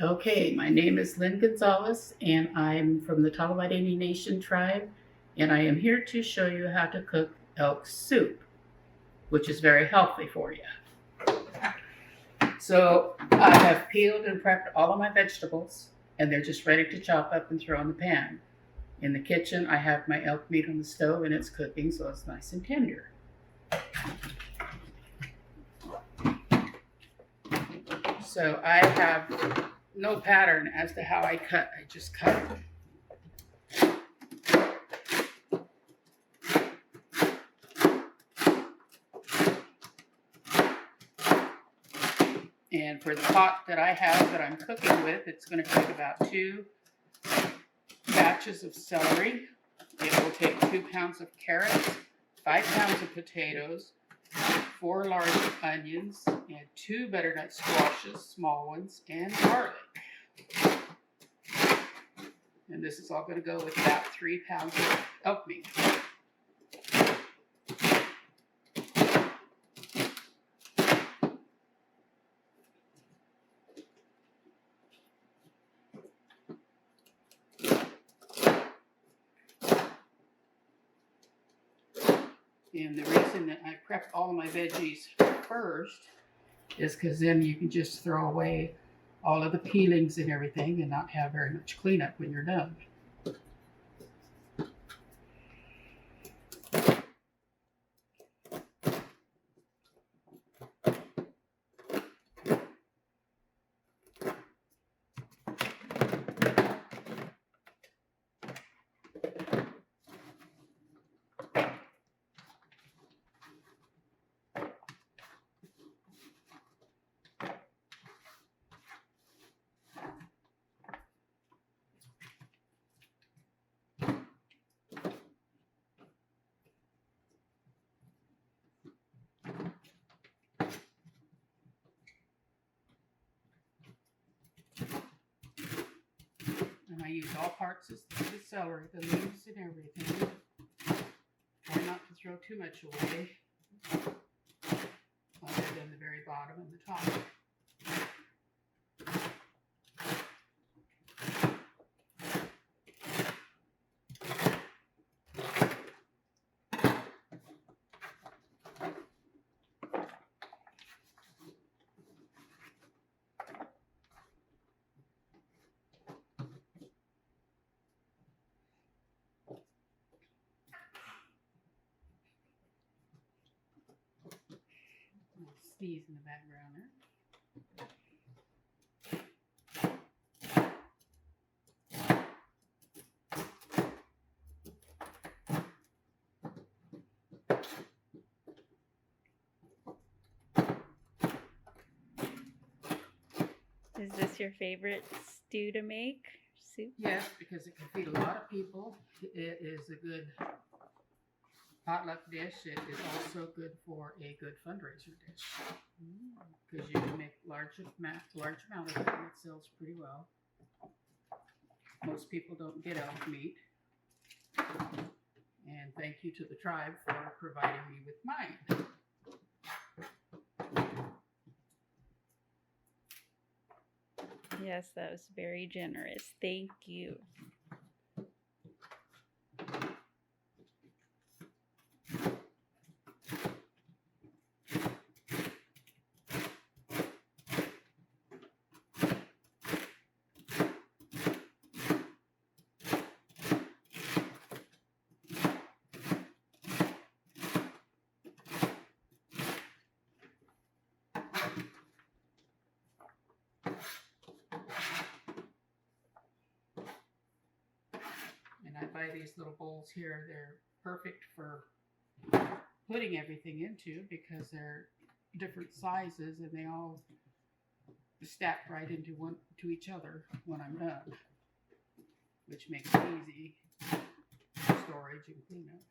Okay, my name is Lynne Gonzalez, and I'm from the Tolowa Nation tribe, and I am here to show you how to cook elk soup, which is very healthy for you. So I have peeled and prepped all of my vegetables, and they're just ready to chop up and throw in the pan. In the kitchen, I have my elk meat on the stove, and it's cooking, so it's nice and tender. So I have no pattern as to how I cut. I just cut. And for the pot that I have that I'm cooking with, it's going to take about 2 batches of celery. It will take 2 pounds of carrots, 5 pounds of potatoes, 4 large onions, and 2 butternut squashes, small ones, and garlic. And this is all going to go with about 3 pounds of elk meat. And the reason that I prep all of my veggies first is because then you can just throw away all of the peelings and everything and not have very much cleanup when you're done. And I use all parts of the celery, the leaves and everything. Try not to throw too much away, other than the very bottom and the top. Sneeze in the background there. Is this your favorite stew to make? Soup? Yes, because it can feed a lot of people. It is a good potluck dish. It is also good for a good fundraiser dish because you can make large amount of it, and it sells pretty well. Most people don't get elk meat. And thank you to the tribe for providing me with mine. Yes, that was very generous. Thank you. And I buy these little bowls here. They're perfect for putting everything into because they're different sizes and they all stack right into each other when I'm done, which makes it easy storage and cleanup.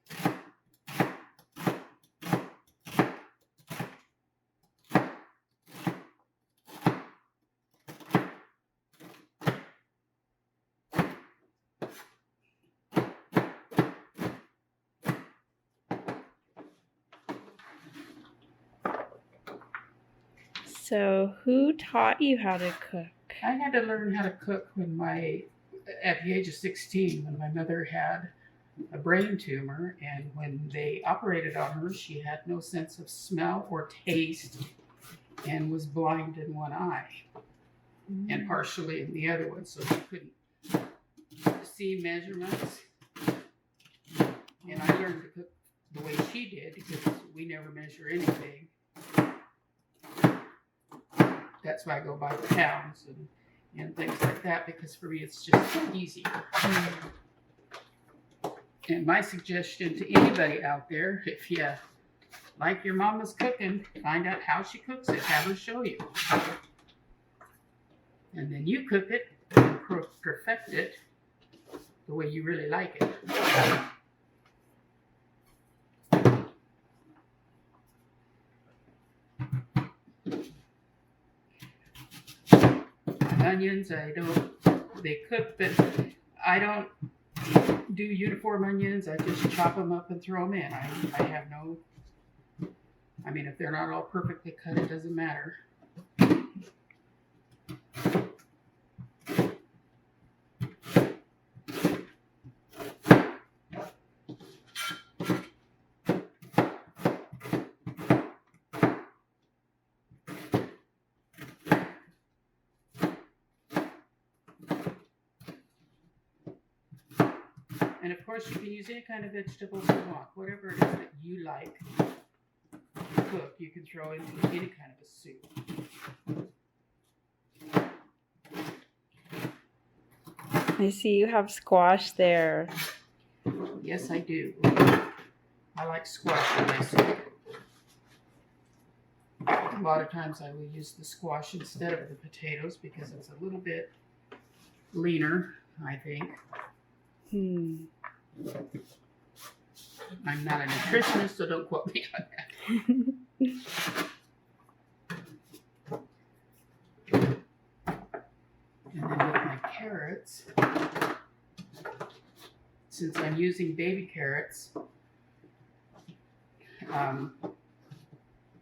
So, who taught you how to cook? I had to learn how to cook at the age of 16, when my mother had a brain tumor, and when they operated on her, she had no sense of smell or taste and was blind in one eye and partially in the other one, so she couldn't see measurements. And I learned to cook the way she did because we never measure anything. That's why I go by pounds and things like that, because for me it's just easy. And my suggestion to anybody out there, if you like your mama's cooking, find out how she cooks it, have her show you. And then you cook it and perfect it the way you really like it. Onions, they cook, but I don't do uniform onions. I just chop them up and throw them in. I have no, if they're not all perfectly cut, it doesn't matter. And of course, you can use any kind of vegetables you want, whatever it is that you like to cook. You can throw into any kind of a soup. I see you have squash there. Yes, I do. I like squash in my soup. A lot of times I will use the squash instead of the potatoes because it's a little bit leaner, I think. I'm not a nutritionist, so don't quote me on that. And then with my carrots, since I'm using baby carrots,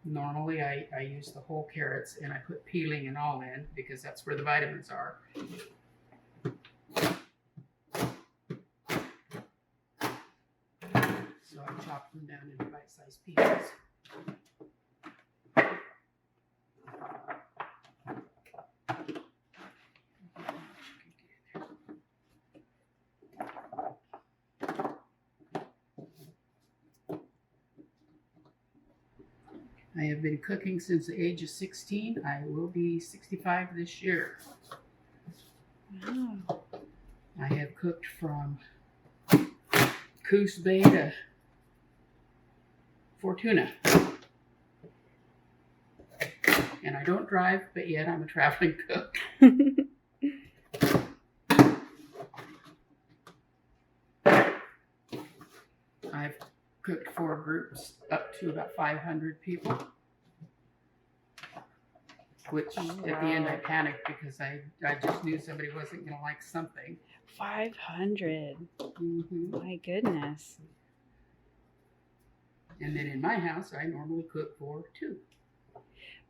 normally I use the whole carrots and I put peeling and all in because that's where the vitamins are. So I chop them down into bite-sized pieces. I have been cooking since the age of 16. I will be 65 this year. Wow. I have cooked from Coos Bay to Fortuna. And I don't drive, but yet I'm a traveling cook. I've cooked for groups up to about 500 people, which at the end I panicked because I just knew somebody wasn't going to like something. 500. Mm-hmm. My goodness. And then in my house, I normally cook for 2.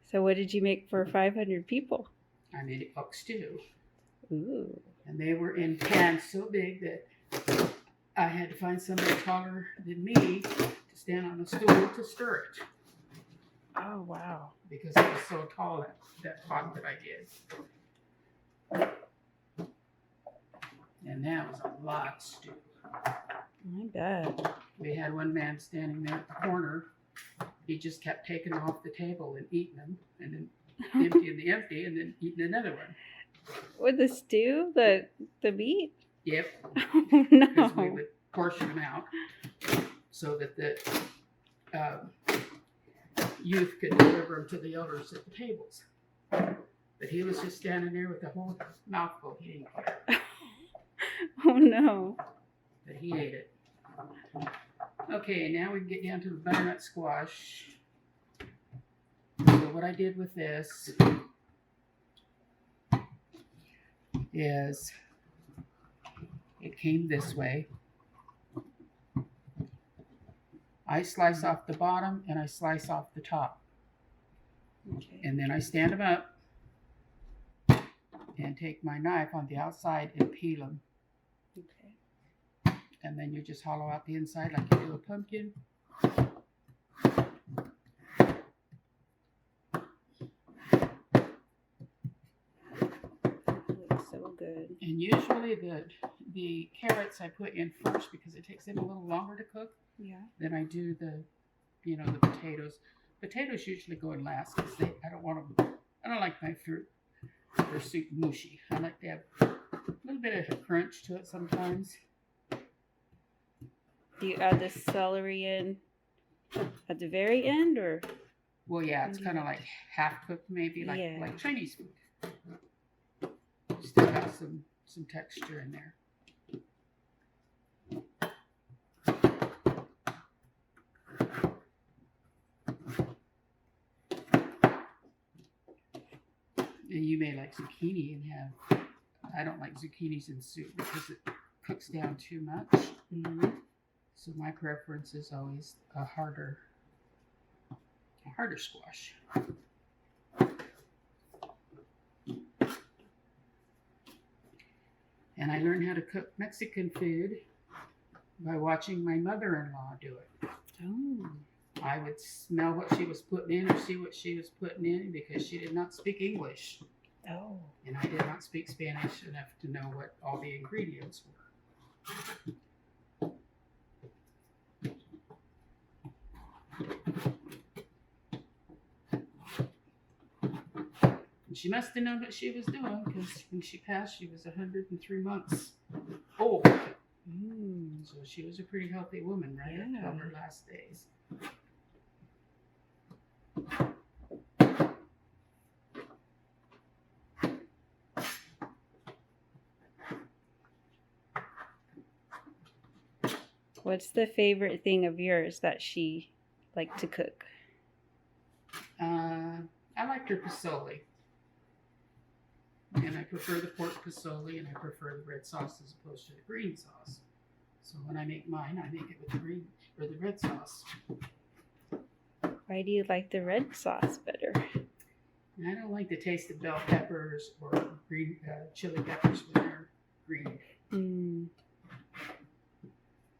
So what did you make for 500 people? I made a pork stew. Ooh. And they were in pans so big that I had to find somebody taller than me to stand on a stool to stir it. Oh, wow. Because it was so tall, that pot that I did. And that was a lot of stew. I bet. We had one man standing there at the corner. He just kept taking them off the table and eating them, and then emptying the empty, and then eating another one. With the stew? The meat? Yep. Oh, Because we no. would portion them out so that the youth could deliver them to the elders at the tables. But he was just standing there with the whole mouthful. He didn't care. Oh, no. But he ate it. Okay, now we can get down to the butternut squash. So what I did with this is it came this way. I slice off the bottom and I slice off the top. Okay. And then I stand them up and take my knife on the outside and peel them. Okay. And then you just hollow out the inside like you do a pumpkin. Looks so good. And usually the carrots I put in first because it takes them a little longer to cook. Yeah. Then I do the potatoes. Potatoes usually go in last because I don't like my fruit or soup mushy. I like to have a little bit of crunch to it sometimes. Do you add the celery in at the very end, or? Well, yeah, it's kind of like half cooked, maybe Yeah. like Chinese food. Still got some texture in there. And you may like zucchini and have. I don't like zucchinis in soup because it cooks down too much. Mm-hmm. So my preference is always a harder squash. And I learned how to cook Mexican food by watching my mother-in-law do it. Oh. I would smell what she was putting in or see what she was putting in because she did not speak English. Oh. And I did not speak Spanish enough to know what all the ingredients were. She must have known what she was doing because when she passed, she was 103 months old. So she was a pretty healthy woman right up until her last days. What's the favorite thing of yours that she liked to cook? I liked her pozole. And I prefer the pork pozole and I prefer the red sauce as opposed to the green sauce. So when I make mine, I make it with the green or the red sauce. Why do you like the red sauce better? And I don't like the taste of bell peppers or green chili peppers when they're green.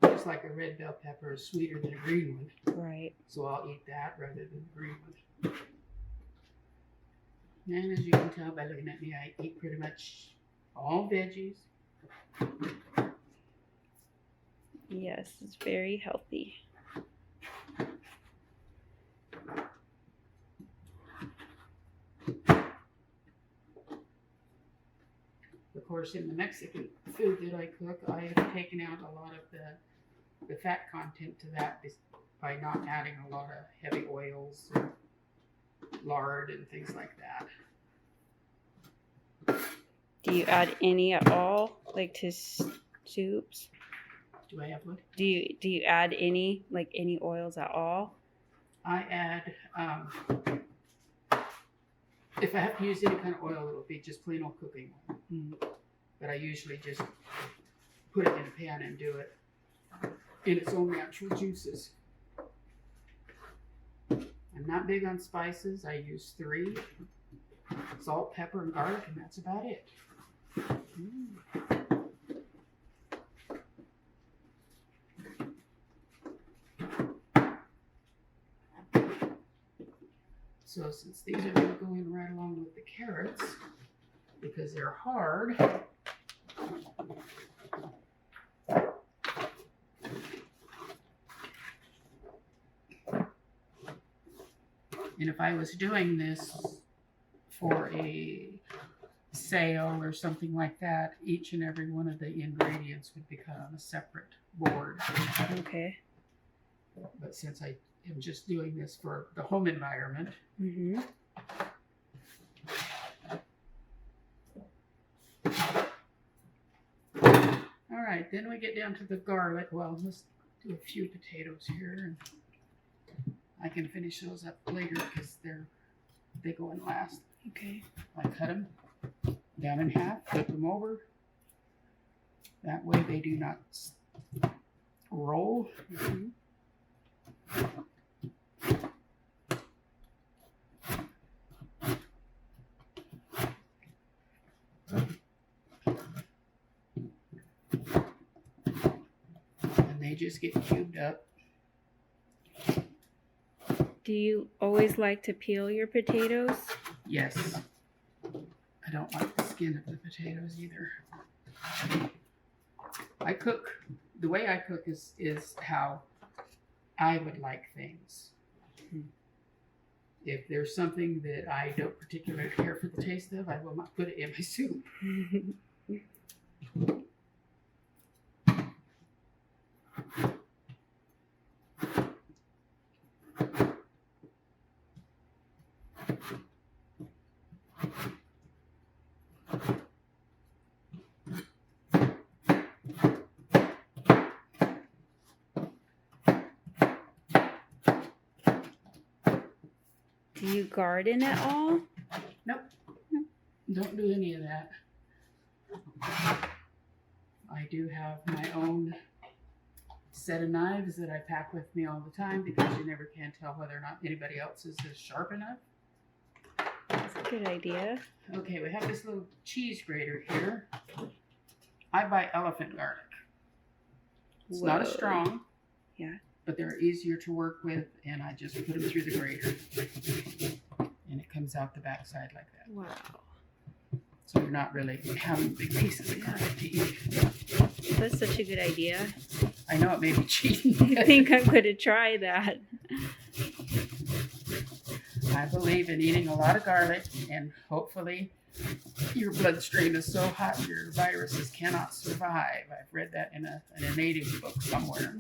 Just like a red bell pepper is sweeter than a green one. Right. So I'll eat that rather than the green one. And as you can tell by looking at me, I eat pretty much all veggies. Yes, it's very healthy. Of course, in the Mexican food that I cook, I have taken out a lot of the fat content to that by not adding a lot of heavy oils, or lard, and things like that. Do you add any at all, like to soups? Do I have what? Do you add any oils at all? I add, if I have to use any kind of oil, it'll be just plain old cooking oil. But I usually just put it in a pan and do it in its own natural juices. I'm not big on spices. I use 3: salt, pepper, and garlic, and that's about it. So since these are going to go in right along with the carrots, because they're hard, and if I was doing this for a sale or something like that, each and every one of the ingredients would be cut on a separate board. Okay. But since I am just doing this for the home environment, all right, then we get down to the garlic. Well, let's do a few potatoes here, and I can finish those up later because they go in last. Okay. I cut them down in half, flip them over. That way they do not roll. they just get cubed up. Do you always like to peel your potatoes? Yes. I don't like the skin of the potatoes either. The way I cook is how I would like things. If there's something that I don't particularly care for the taste of, I will not put it in my soup. Do you garden at all? Nope. Don't do any of that. I do have my own set of knives that I pack with me all the time because you never can tell whether or not anybody else's is sharp enough. That's a good idea. Okay, we have this little cheese grater here. I buy elephant garlic. It's not as strong. Yeah. But they're easier to work with, and I just put them through the grater. And it comes out the backside like that. Wow. So you're not really having big pieces of garlic to eat. That's such a good idea. I know it may be cheating. I think I'm going to try that. I believe in eating a lot of garlic, and hopefully your bloodstream is so hot your viruses cannot survive. I've read that in a native book somewhere.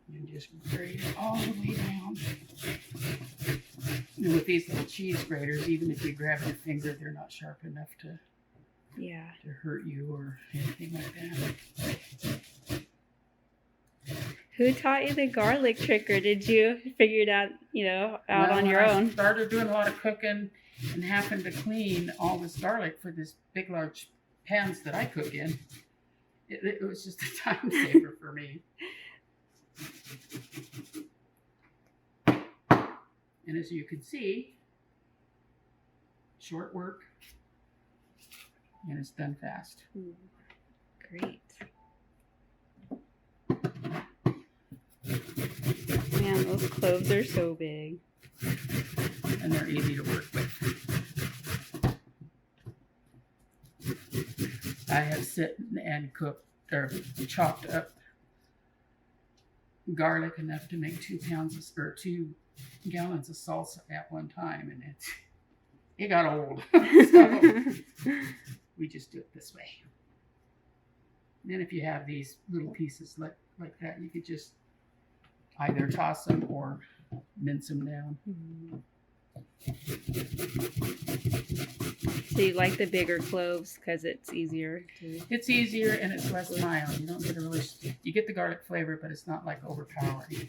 And just grate it all the way down. And with these little cheese graters, even if you grab your finger, they're not sharp enough to hurt you or anything like that. Who taught you the garlic trick, or did you figure it out, on your own? I started doing a lot of cooking and happened to clean all this garlic for this big, large pans that I cook in. It was just a time saver for me. And as you can see, short work, and it's done fast. Great. Man, those cloves are so big. And they're easy to work with. I have sit and cooked or chopped up garlic enough to make 2 gallons of salsa at one time, and it got old. So we just do it this way. And then if you have these little pieces like that, you could just either toss them or mince them down. So you like the bigger cloves because it's easier to... It's easier and it's less mild. You don't get you get the garlic flavor, but it's not like overpowering.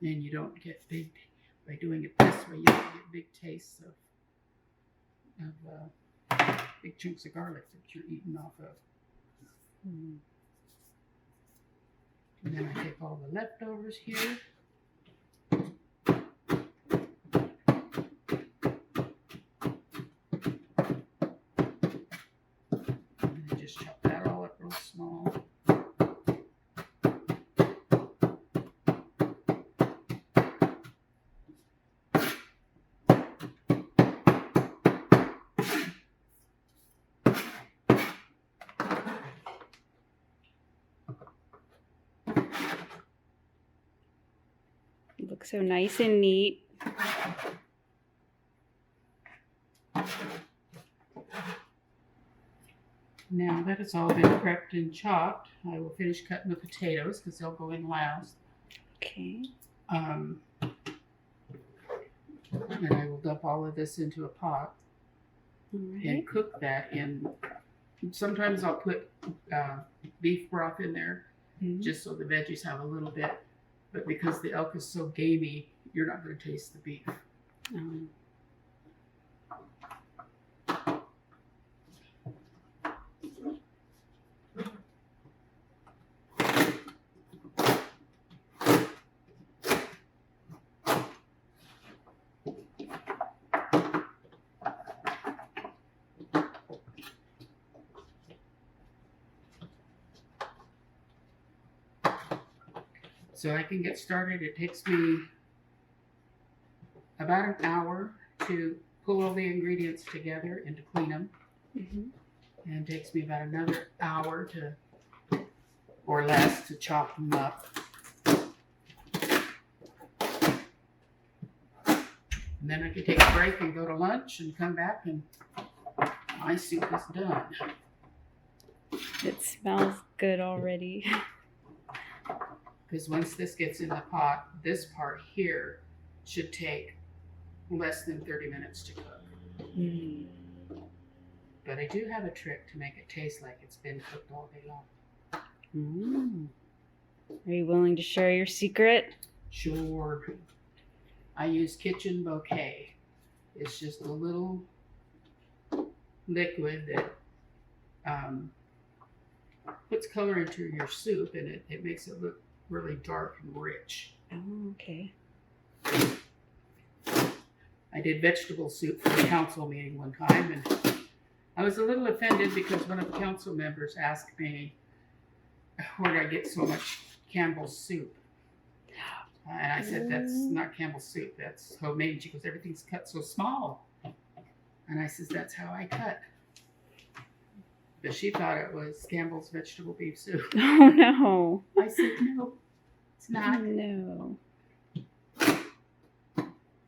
And you don't get big, by doing it this way, you don't get big tastes of big chunks of garlic that you're eating off of. And then I take all the leftovers here. And then just chop that all up real small. Looks so nice and neat. Now that it's all been prepped and chopped, I will finish cutting the potatoes because they'll go in last. Okay. And I will dump all of this into a pot and cook that in. Sometimes I'll put beef broth in there just so the veggies have a little bit. But because the elk is so gamey, you're not going to taste the beef. Um, So I can get started. It takes me about an hour to pull all the ingredients together and to clean them. mhm. And it takes me about another hour to, or less, to chop them up. And then I can take a break and go to lunch and come back and my soup is done. It smells good already. Because once this gets in the pot, this part here should take less than 30 minutes to cook. Mm. But I do have a trick to make it taste like it's been cooked all day long. Mm. Are you willing to share your secret? Sure. I use kitchen bouquet. It's just a little liquid that puts color into your soup, and it makes it look really dark and rich. Oh, okay. I did vegetable soup for a council meeting one time, and I was a little offended because one of the council members asked me, where did I get so much Campbell's soup? And I said, that's not Campbell's soup, that's homemade. And she goes, everything's cut so small. And I says, that's how I cut. But she thought it was Campbell's vegetable beef soup. Oh, no. I said, no, it's not. No.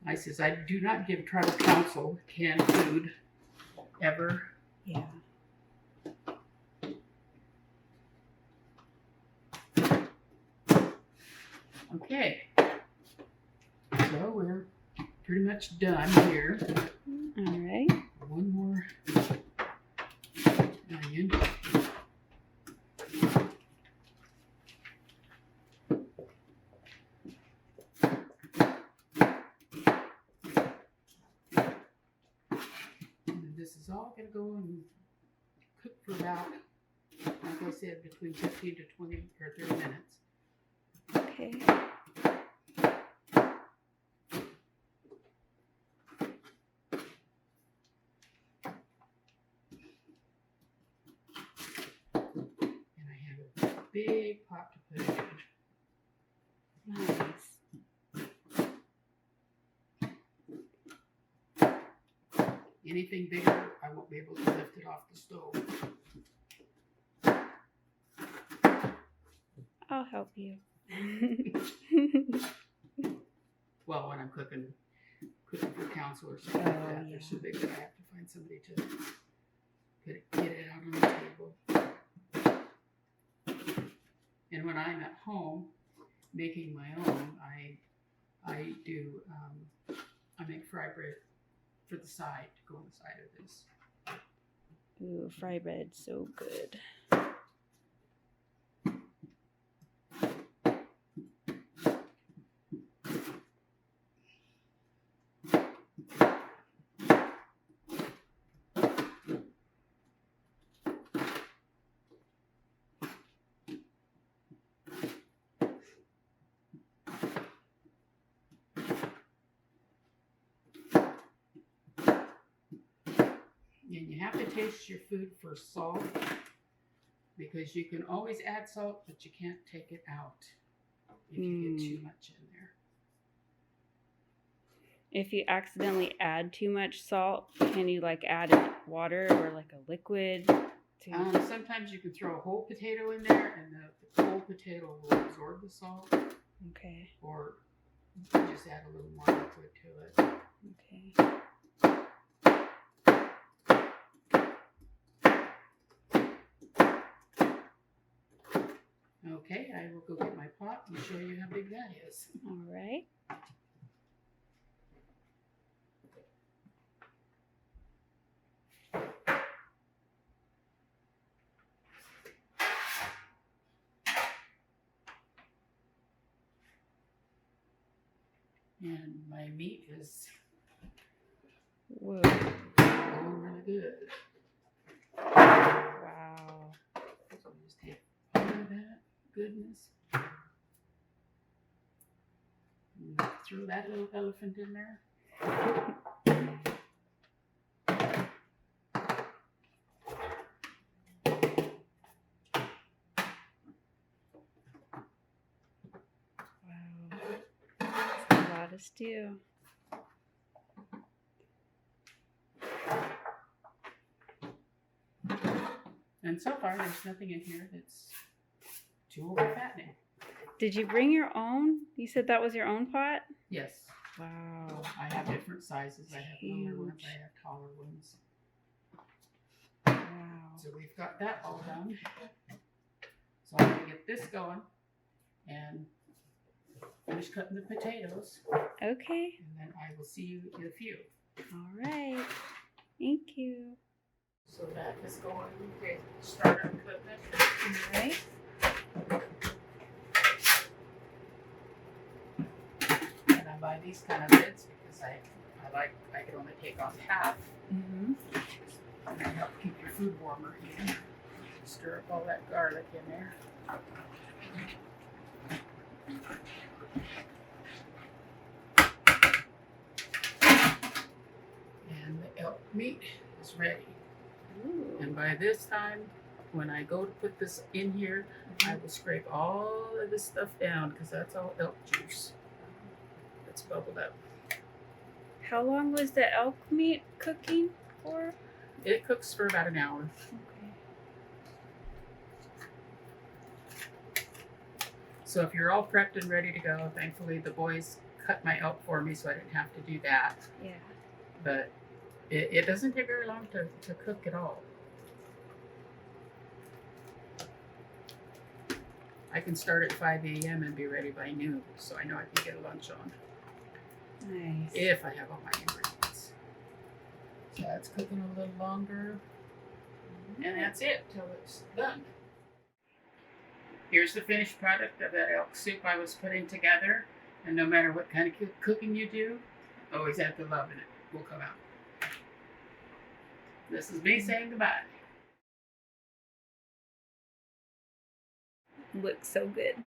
I says, I do not give tribal council canned food, ever. Yeah. Okay. So we're pretty much done here. All right. One more onion. And this is all going to go and cook for about, like I said, between 15 to 20 or 30 minutes. Okay. And I have a big pot to put it in. Nice. Anything bigger, I won't be able to lift it off the stove. I'll help you. Well, when I'm cooking for council or something like that, yeah. they're so big that I have to find somebody to get it out on the table. And when I'm at home making my own, I do I make fry bread for the side to go on the side of this. Ooh, fry bread, so good. And you have to taste your food for salt, because you can always add salt, but you can't take it out if you get too much in there. If you accidentally add too much salt, can you like add water or like a liquid? Sometimes you can throw a whole potato in there, and the whole potato will absorb the salt. Okay. Or you can just add a little more liquid to it. Okay. Okay, I will go get my pot and show you how big that is. All right. And my meat is Whoa. Going really good. Wow. So just take all of that goodness. And throw that little elephant in there. Wow. That's a lot of stew. And so far, there's nothing in here that's too over-fattening. Did you bring your own? You said that was your own pot? Yes. Wow. I have different sizes. I have littler ones. Huge. I have taller ones. Wow. So we've got that all done. So I'm going to get this going and finish cutting the potatoes. Okay. And then I will see you in a few. All right. Thank you. So that is going to start our equipment. All right. And I buy these kind of lids because I can only take off half. Mm-hmm. And they help keep your food warmer. You can stir up all that garlic in there. And the elk meat is ready. Ooh. And by this time, when I go to put this in here, I will scrape all of this stuff down because that's all elk juice. It's bubbled up. How long was the elk meat cooking for? It cooks for about an hour. Okay. So if you're all prepped and ready to go, thankfully the boys cut my elk for me so I didn't have to do that. Yeah. But it doesn't take very long to cook at all. I can start at 5 a.m. and be ready by noon, so I know I can get a lunch on. Nice. If I have all my ingredients. So that's cooking a little longer. And that's it till it's done. Here's the finished product of that elk soup I was putting together. And no matter what kind of cooking you do, always have the love in it. Will come out. This is me saying goodbye. Looks so good.